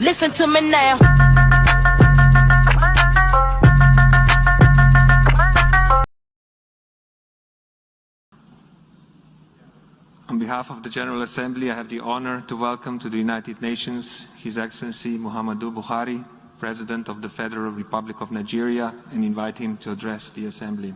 Listen to me now. On behalf of the General Assembly, I have the honor to welcome to the United Nations His Excellency Muhammadu Buhari, President of the Federal Republic of Nigeria, and invite him to address the Assembly.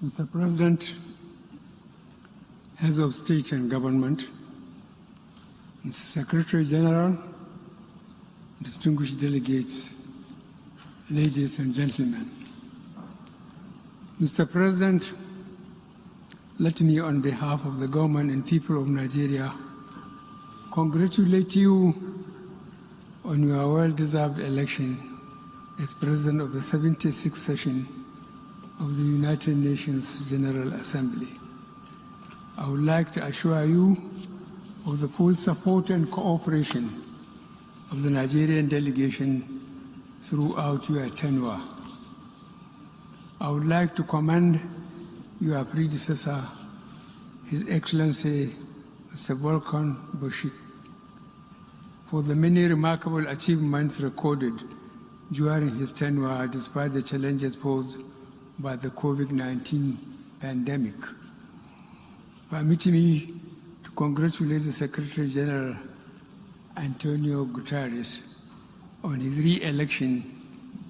Mr. President, Heads of State and Government, Mr. Secretary General, distinguished delegates, ladies and gentlemen. Mr. President, let me, on behalf of the government and people of Nigeria, congratulate you on your well-deserved election as President of the 76th session of the United Nations General Assembly. I would like to assure you of the full support and cooperation of the Nigerian delegation throughout your tenure. I would like to commend your predecessor, His Excellency Mr. Volkan Bashir, for the many remarkable achievements recorded during his tenure despite the challenges posed by the COVID-19 pandemic. Permit me to congratulate the Secretary General Antonio Guterres on his re-election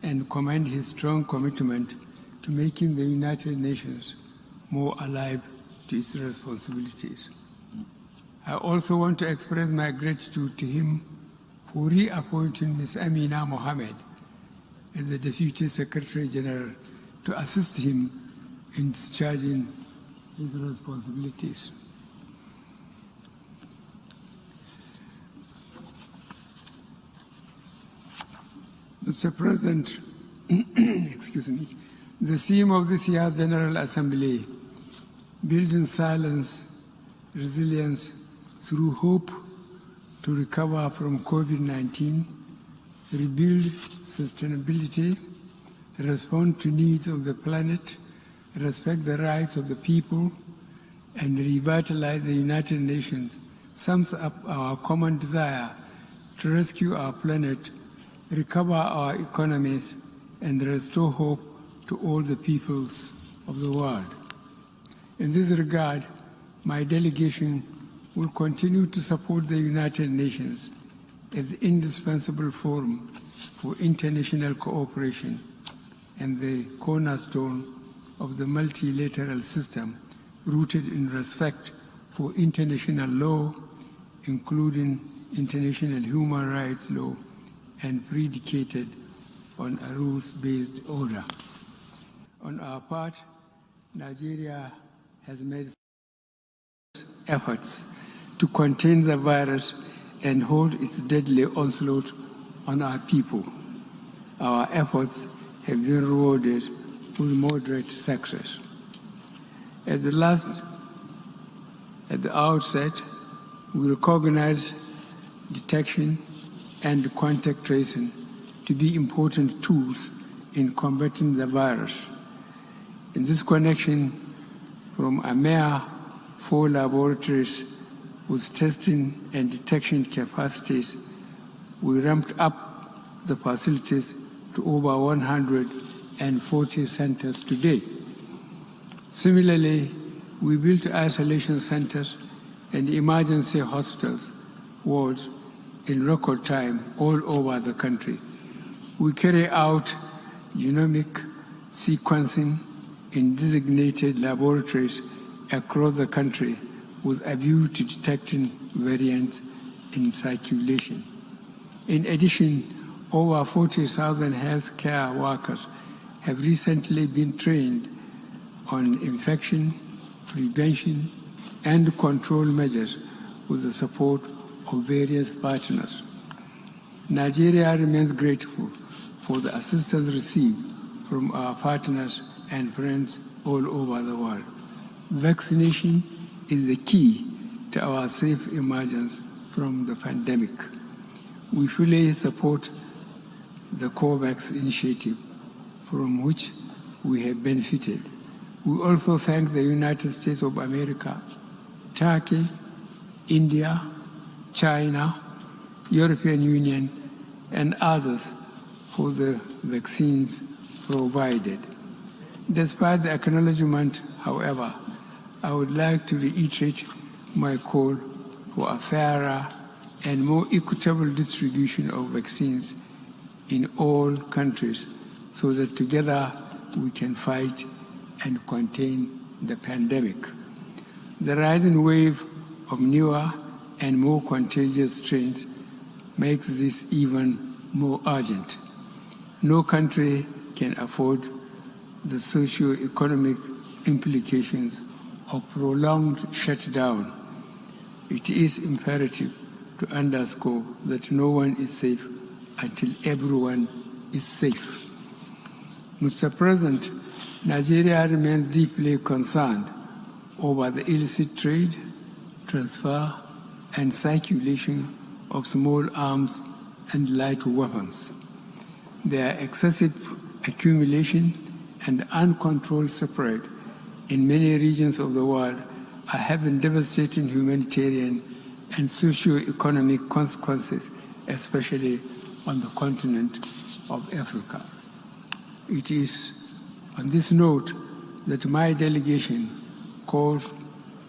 and commend his strong commitment to making the United Nations more alive to its responsibilities. I also want to express my gratitude to him for reappointing Ms. Amina Mohammed as the Deputy Secretary General to assist him in discharging his responsibilities. Mr. President, excuse me, the theme of this year's General Assembly, Building Silence, Resilience through Hope to Recover from COVID-19, Rebuild Sustainability, Respond to Needs of the Planet, Respect the Rights of the People, and Revitalize the United Nations sums up our common desire to rescue our planet, recover our economies, and restore hope to all the peoples of the world. In this regard, my delegation will continue to support the United Nations as the indispensable forum for international cooperation and the cornerstone of the multilateral system rooted in respect for international law, including international human rights law, and predicated on a rules-based order. On our part, Nigeria has made efforts to contain the virus and hold its deadly onslaught on our people. Our efforts have been rewarded with moderate success. At the outset, we recognize detection and contact tracing to be important tools in combating the virus. In this connection, from a mere 4 laboratories with testing and detection capacities, we ramped up the facilities to over 140 centers today. Similarly, we built isolation centers and emergency hospitals wards in record time all over the country. We carry out genomic sequencing in designated laboratories across the country with a view to detecting variants in circulation. In addition, over 40,000 healthcare workers have recently been trained on infection, prevention, and control measures with the support of various partners. Nigeria remains grateful for the assistance received from our partners and friends all over the world. Vaccination is the key to our safe emergence from the pandemic. We fully support the COVAX initiative, from which we have benefited. We also thank the United States of America, Turkey, India, China, European Union, and others for the vaccines provided. Despite the acknowledgement, however, I would like to reiterate my call for a fairer and more equitable distribution of vaccines in all countries so that together we can fight and contain the pandemic. The rising wave of newer and more contagious strains makes this even more urgent. No country can afford the socio-economic implications of prolonged shutdown. It is imperative to underscore that no one is safe until everyone is safe. Mr. President, Nigeria remains deeply concerned over the illicit trade, transfer, and circulation of small arms and light weapons. Their excessive accumulation and uncontrolled spread in many regions of the world are having devastating humanitarian and socio-economic consequences, especially on the continent of Africa. It is on this note that my delegation calls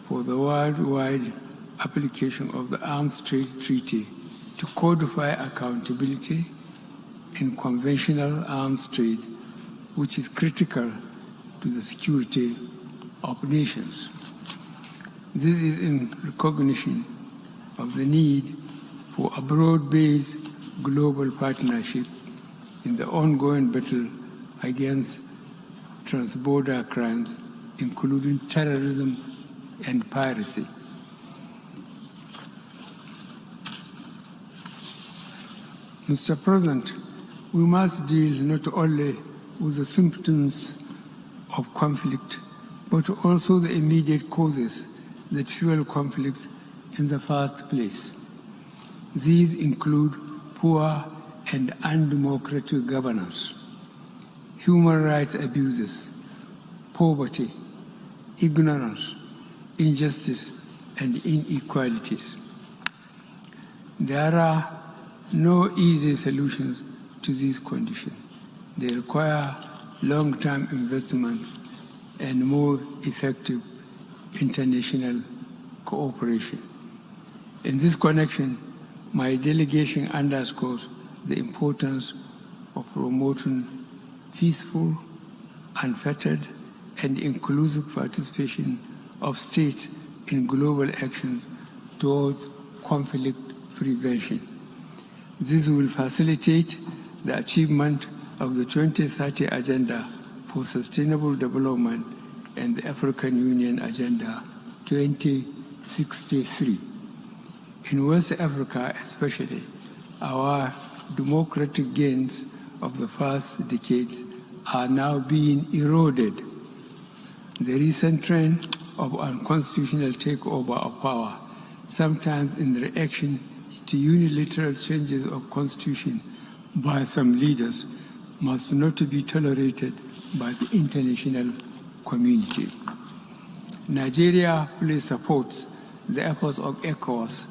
for the worldwide application of the Arms Trade Treaty to codify accountability in conventional arms trade, which is critical to the security of nations. This is in recognition of the need for a broad-based global partnership in the ongoing battle against transborder crimes, including terrorism and piracy. Mr. President, we must deal not only with the symptoms of conflict, but also the immediate causes that fuel conflicts in the first place. These include poor and undemocratic governance, human rights abuses, poverty, ignorance, injustice, and inequalities. There are no easy solutions to these conditions. They require long-term investments and more effective international cooperation. In this connection, my delegation underscores the importance of promoting peaceful, unfettered, and inclusive participation of states in global actions towards conflict prevention. This will facilitate the achievement of the 2030 Agenda for Sustainable Development and the African Union Agenda 2063. In West Africa especially, our democratic gains of the past decades are now being eroded. The recent trend of unconstitutional takeover of power, sometimes in reaction to unilateral changes of constitution by some leaders, must not be tolerated by the international community. Nigeria fully supports the efforts of ECOWAS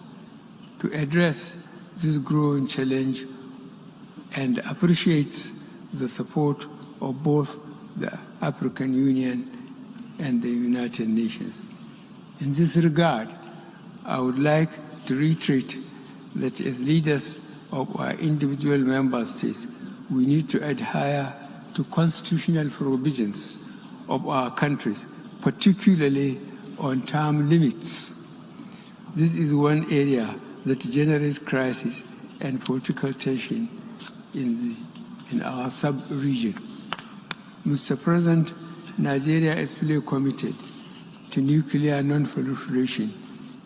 to address this growing challenge and appreciates the support of both the African Union and the United Nations. In this regard, I would like to reiterate that as leaders of our individual member states, we need to adhere to constitutional provisions of our countries, particularly on term limits. This is one area that generates crisis and political tension in our sub-region. Mr. President, Nigeria is fully committed to nuclear non-proliferation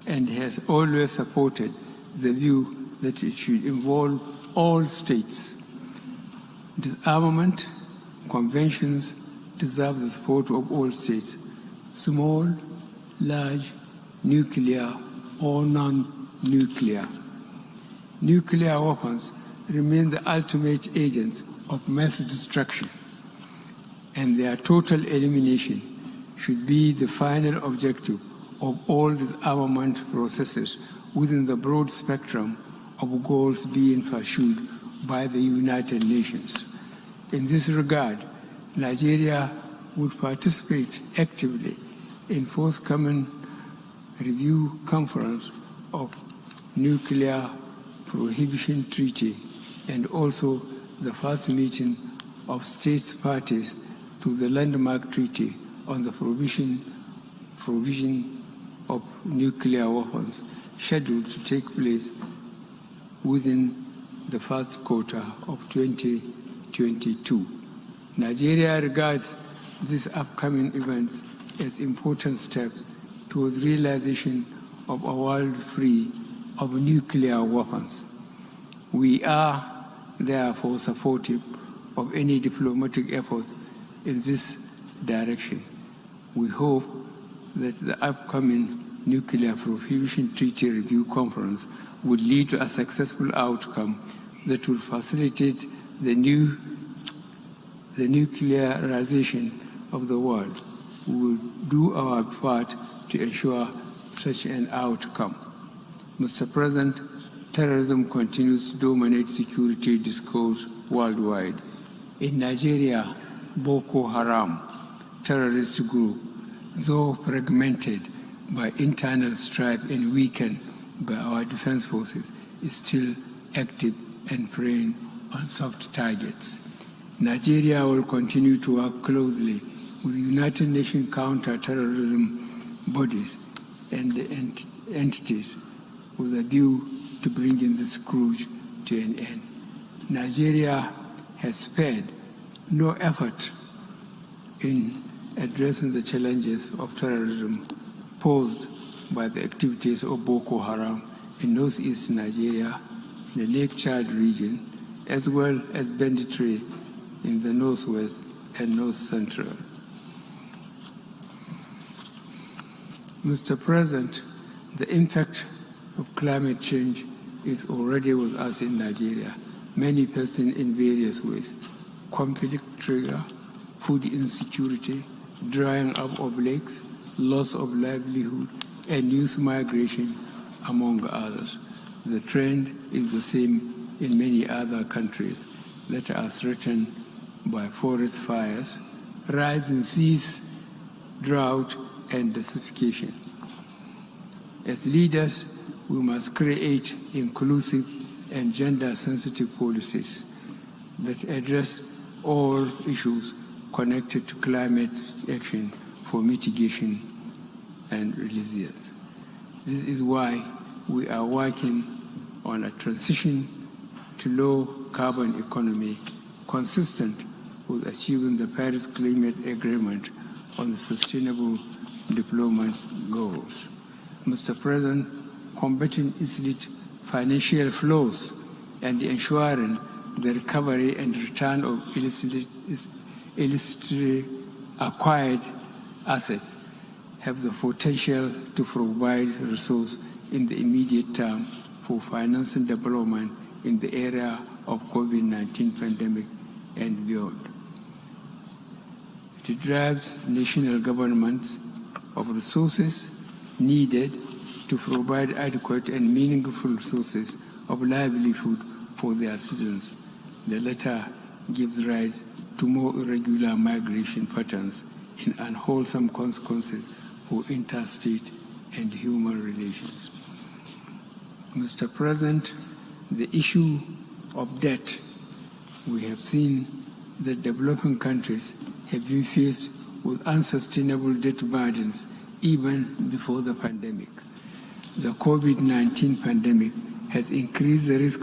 and has always supported the view that it should involve all states. Disarmament conventions deserve the support of all states, small, large, nuclear, or non-nuclear. Nuclear weapons remain the ultimate agents of mass destruction, and their total elimination should be the final objective of all disarmament processes within the broad spectrum of goals being pursued by the United Nations. In this regard, Nigeria would participate actively in forthcoming review conference of Nuclear Prohibition Treaty and also the first meeting of states parties to the landmark treaty on the provision of nuclear weapons, scheduled to take place within the first quarter of 2022. Nigeria regards these upcoming events as important steps towards realization of a world free of nuclear weapons. We are therefore supportive of any diplomatic efforts in this direction. We hope that the upcoming Nuclear Prohibition Treaty Review Conference would lead to a successful outcome that will facilitate the nuclearization of the world. We will do our part to ensure such an outcome. Mr. President, terrorism continues to dominate security discourse worldwide. In Nigeria, Boko Haram, terrorist group, though fragmented by internal strife and weakened by our defense forces, is still active and preying on soft targets. Nigeria will continue to work closely with United Nations counter-terrorism bodies and entities with a view to bringing this scourge to an end. Nigeria has spared no effort in addressing the challenges of terrorism posed by the activities of Boko Haram in northeast Nigeria, the Lake Chad region, as well as banditry in the northwest and north central. Mr. President, the impact of climate change is already with us in Nigeria, manifesting in various ways: conflict trigger, food insecurity, drying up of lakes, loss of livelihood, and youth migration, among others. The trend is the same in many other countries that are threatened by forest fires, rising seas, drought, and desertification. As leaders, we must create inclusive and gender-sensitive policies that address all issues connected to climate action for mitigation and resilience. This is why we are working on a transition to low-carbon economy consistent with achieving the Paris Climate Agreement on the Sustainable Development Goals. Mr. President, combating illicit financial flows and ensuring the recovery and return of illicitly acquired assets have the potential to provide resources in the immediate term for financing development in the area of COVID-19 pandemic and beyond. It drives national governments of resources needed to provide adequate and meaningful sources of livelihood for their citizens. The latter gives rise to more irregular migration patterns and unwholesome consequences for interstate and human relations. Mr. President, the issue of debt, we have seen that developing countries have been faced with unsustainable debt burdens even before the pandemic. The COVID-19 pandemic has increased the risk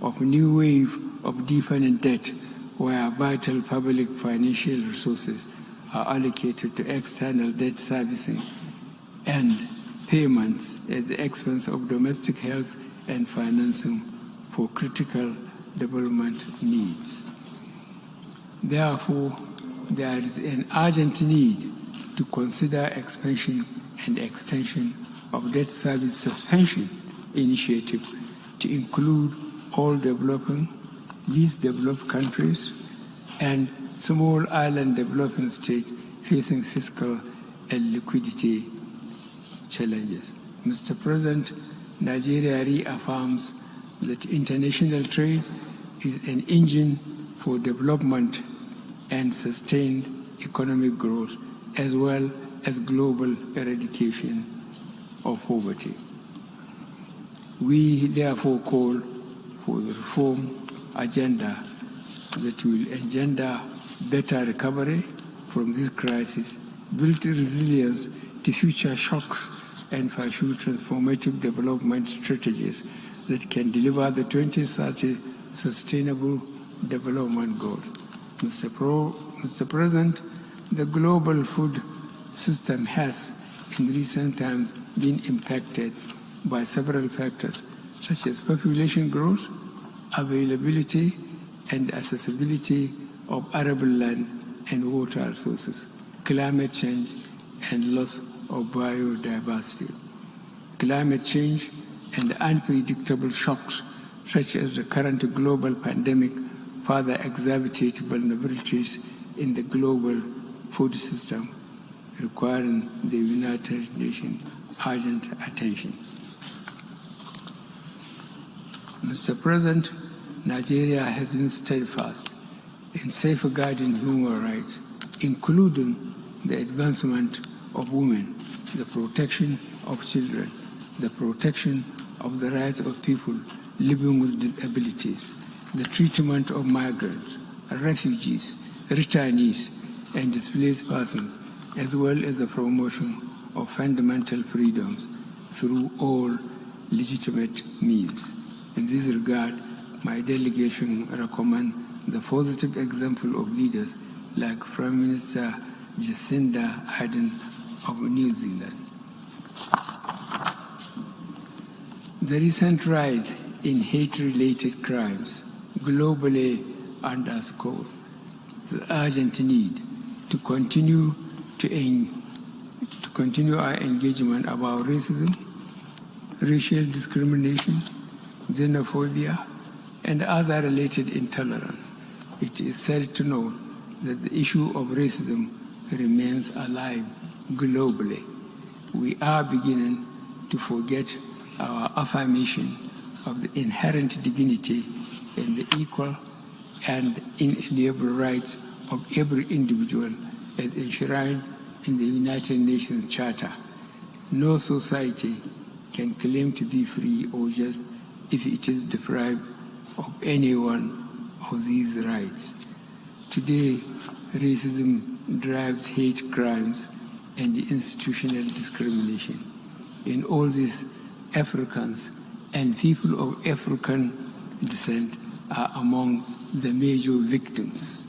of a new wave of deepening debt where vital public financial resources are allocated to external debt servicing and payments at the expense of domestic health and financing for critical development needs. Therefore, there is an urgent need to consider expansion and extension of debt service suspension initiative to include all least developed countries and small island developing states facing fiscal and liquidity challenges. Mr. President, Nigeria reaffirms that international trade is an engine for development and sustained economic growth, as well as global eradication of poverty. We therefore call for the reform agenda that will engender better recovery from this crisis, build resilience to future shocks, and pursue transformative development strategies that can deliver the 2030 Sustainable Development Goals. Mr. President, the global food system has, in recent times, been impacted by several factors, such as population growth, availability and accessibility of arable land and water resources, climate change, and loss of biodiversity. Climate change and unpredictable shocks, such as the current global pandemic, further exacerbate vulnerabilities in the global food system, requiring the United Nations urgent attention. Mr. President, Nigeria has been steadfast in safeguarding human rights, including the advancement of women, the protection of children, the protection of the rights of people living with disabilities, the treatment of migrants, refugees, returnees, and displaced persons, as well as the promotion of fundamental freedoms through all legitimate means. In this regard, my delegation recommends the positive example of leaders like Prime Minister Jacinda Ardern of New Zealand. The recent rise in hate-related crimes globally underscores the urgent need to continue our engagement about racism, racial discrimination, xenophobia, and other related intolerance. It is sad to note that the issue of racism remains alive globally. We are beginning to forget our affirmation of the inherent dignity and the equal and inalienable rights of every individual as enshrined in the United Nations Charter. No society can claim to be free or just if it is deprived of any one of these rights. Today, racism drives hate crimes and institutional discrimination. In all this, Africans and people of African descent are among the major victims.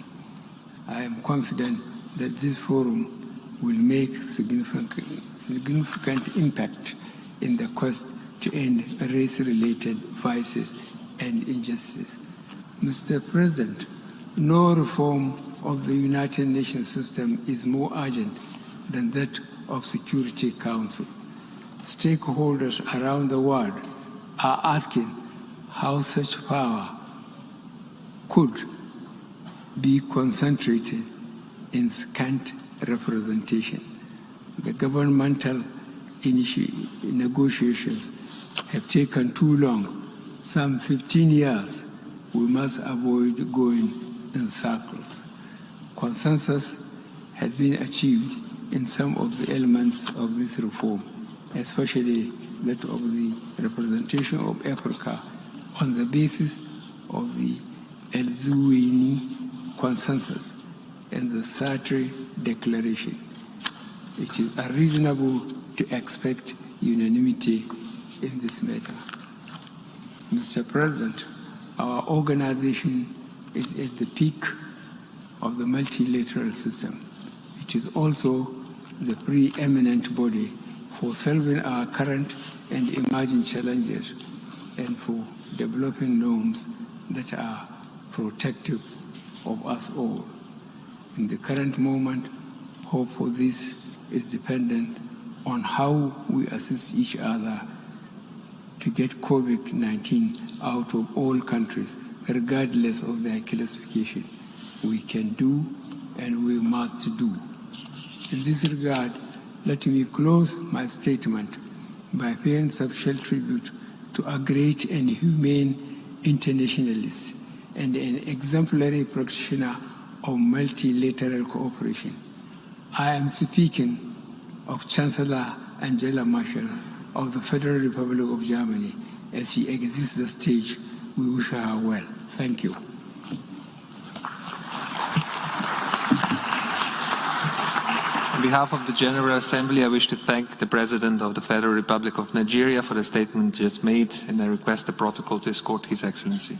I am confident that this forum will make significant impact in the quest to end race-related vices and injustice. Mr. President, no reform of the United Nations system is more urgent than that of Security Council. Stakeholders around the world are asking how such power could be concentrated in scant representation. The governmental negotiations have taken too long, some 15 years. We must avoid going in circles. Consensus has been achieved in some of the elements of this reform, especially that of the representation of Africa on the basis of the El-Zuwaini Consensus and the Sartre Declaration. It is unreasonable to expect unanimity in this matter. Mr. President, our organization is at the peak of the multilateral system. It is also the preeminent body for solving our current and emerging challenges and for developing norms that are protective of us all. In the current moment, hope for this is dependent on how we assist each other to get COVID-19 out of all countries, regardless of their classification. We can do and we must do. In this regard, Let me close my statement by paying special tribute to a great and humane internationalist and an exemplary practitioner of multilateral cooperation. I am speaking of Chancellor Angela Merkel of the Federal Republic of Germany. As she exits the stage, we wish her well. Thank you. On behalf of the General Assembly, I wish to thank the President of the Federal Republic of Nigeria for the statement just made, and I request the protocol to escort His Excellency.